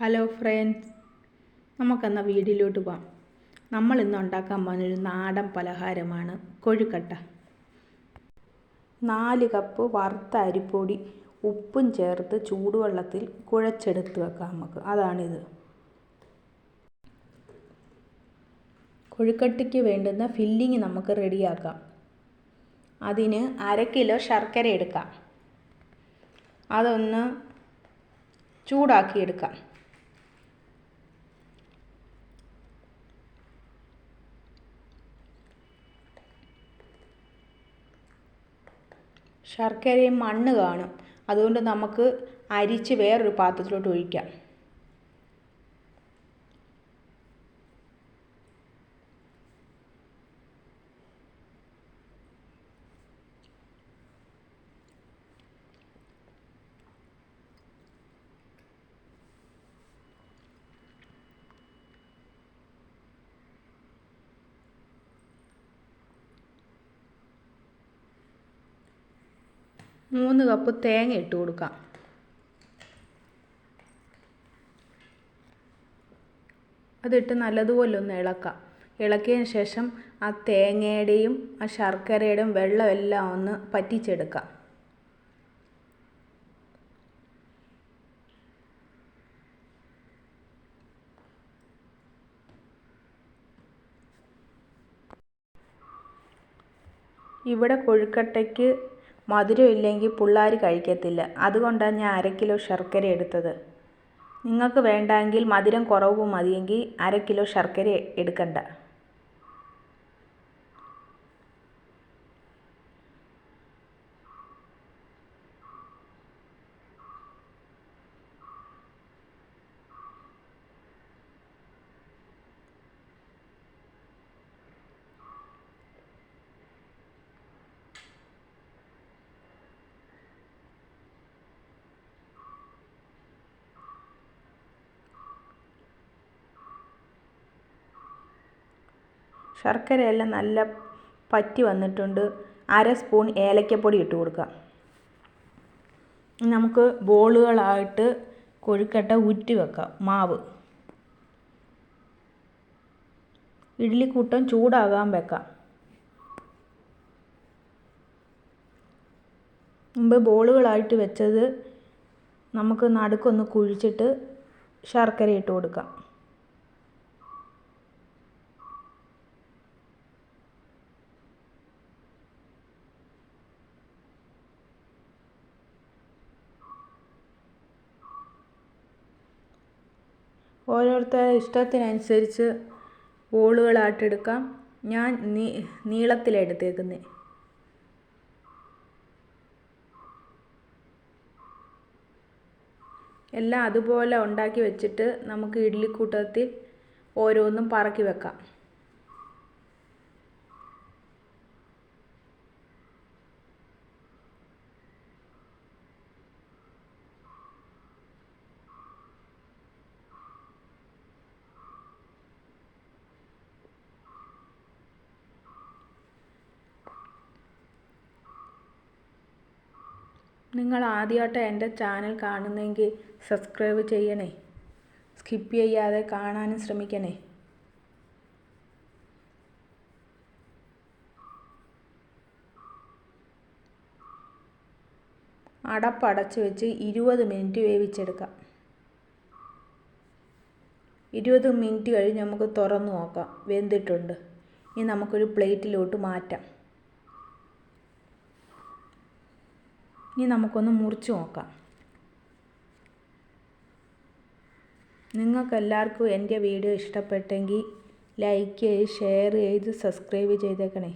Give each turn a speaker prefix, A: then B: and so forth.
A: Hello friends, നമുക്കെന്നാൽ വീഡിയോയിലോട്ട് പോകാം. നമ്മളിന്ന് ഉണ്ടാക്കാൻ പോകുന്നൊരു നാടൻ പലഹാരമാണ് കൊഴുക്കട്ട. 4 കപ്പ് വറുത്ത അരിപ്പൊടി ഉപ്പും ചേർത്ത് ചൂടുവെള്ളത്തിൽ കുഴച്ചെടുത്ത് വെക്കാം നമുക്ക്. അതാണിത്. കൊഴുക്കട്ടയ്ക്ക് വേണ്ടുന്ന ഫില്ലിങ് നമുക്ക് റെഡിയാക്കാം. അതിന് 1/2 കിലോ ശർക്കര എടുക്കാം. അതൊന്ന് ചൂടാക്കിയെടുക്കാം. ശർക്കരയും മണ്ണ് കാണും, അതുകൊണ്ട് നമുക്ക് അരിച്ച് വേറൊരു പാത്രത്തിലോട്ട് ഒഴിക്കാം. മൂന്ന് കപ്പ് തേങ്ങ ഇട്ട് കൊടുക്കാം. അതിട്ട് നല്ലതുപോലെ ഒന്ന് ഇളക്കാം. ഇളക്കിയതിന് ശേഷം ആ തേങ്ങയുടെയും ആ ശർക്കരയുടെയും വെള്ളമെല്ലാം ഒന്ന് പറ്റിച്ചെടുക്കാം. ഇവിടെ കൊഴുക്കട്ടയ്ക്ക് മധുരം ഇല്ലെങ്കിൽ പിള്ളേർ കഴിക്കത്തില്ല. അതുകൊണ്ടാണ് ഞാൻ 1/2 കിലോ ശർക്കര എടുത്തത്. നിങ്ങൾക്ക് വേണ്ടെങ്കിൽ മധുരം കുറവ് മതിയെങ്കിൽ 1/2 കിലോ ശർക്കര എടുക്കണ്ട. ശർക്കരയെല്ലാം നല്ല പറ്റി വന്നിട്ടുണ്ട്. 1/2 സ്പൂൺ ഏലക്കപ്പൊടി ഇട്ട് കൊടുക്കാം. നമുക്ക് ബോളുകളായിട്ട് കൊഴുക്കട്ട ഉരുട്ടി വെക്കാം. മാവ് ഇഡ്ഡലിക്കൂട്ടം ചൂടാകാൻ വെക്കാം. മുമ്പ് ബോളുകളായിട്ട് വെച്ചത് നമുക്ക് നടുക്കൊന്ന് കുഴിച്ചിട്ട് ശർക്കര ഇട്ട് കൊടുക്കാം. ഓരോരുത്തരുടെ ഇഷ്ടത്തിനനുസരിച്ച് ബോളുകളായിട്ടെടുക്കാം. ഞാൻ നീളത്തിലാണ് എടുത്തേക്കുന്നത്. എല്ലാം അതുപോലെ ഉണ്ടാക്കി വെച്ചിട്ട് നമുക്ക് ഇഡ്ഡലിക്കൂട്ടത്തിൽ ഓരോന്നും പറക്കി വെക്കാം. നിങ്ങൾ ആദ്യമായിട്ട് എൻ്റെ ചാനൽ കാണുന്നെങ്കിൽ സബ്സ്ക്രൈബ് ചെയ്യണേ. സ്കിപ്പ് ചെയ്യാതെ കാണാനും ശ്രമിക്കണേ. അടപ്പടച്ച് വെച്ച് 20 മിനിറ്റ് വേവിച്ചെടുക്കാം. 20 മിനിറ്റ് കഴിഞ്ഞ് നമുക്ക് തുറന്ന് നോക്കാം. വെന്തിട്ടുണ്ട്. ഇനി നമുക്കൊരു പ്ലേറ്റിലോട്ട് മാറ്റാം. ഇനി നമുക്കൊന്ന് മുറിച്ച് നോക്കാം. നിങ്ങൾക്കെല്ലാവർക്കും എൻ്റെ വീഡിയോ ഇഷ്ടപ്പെട്ടെങ്കിൽ ലൈക്ക് ചെയ്ത് ഷെയർ ചെയ്ത് സബ്സ്ക്രൈബ് ചെയ്തേക്കണേ.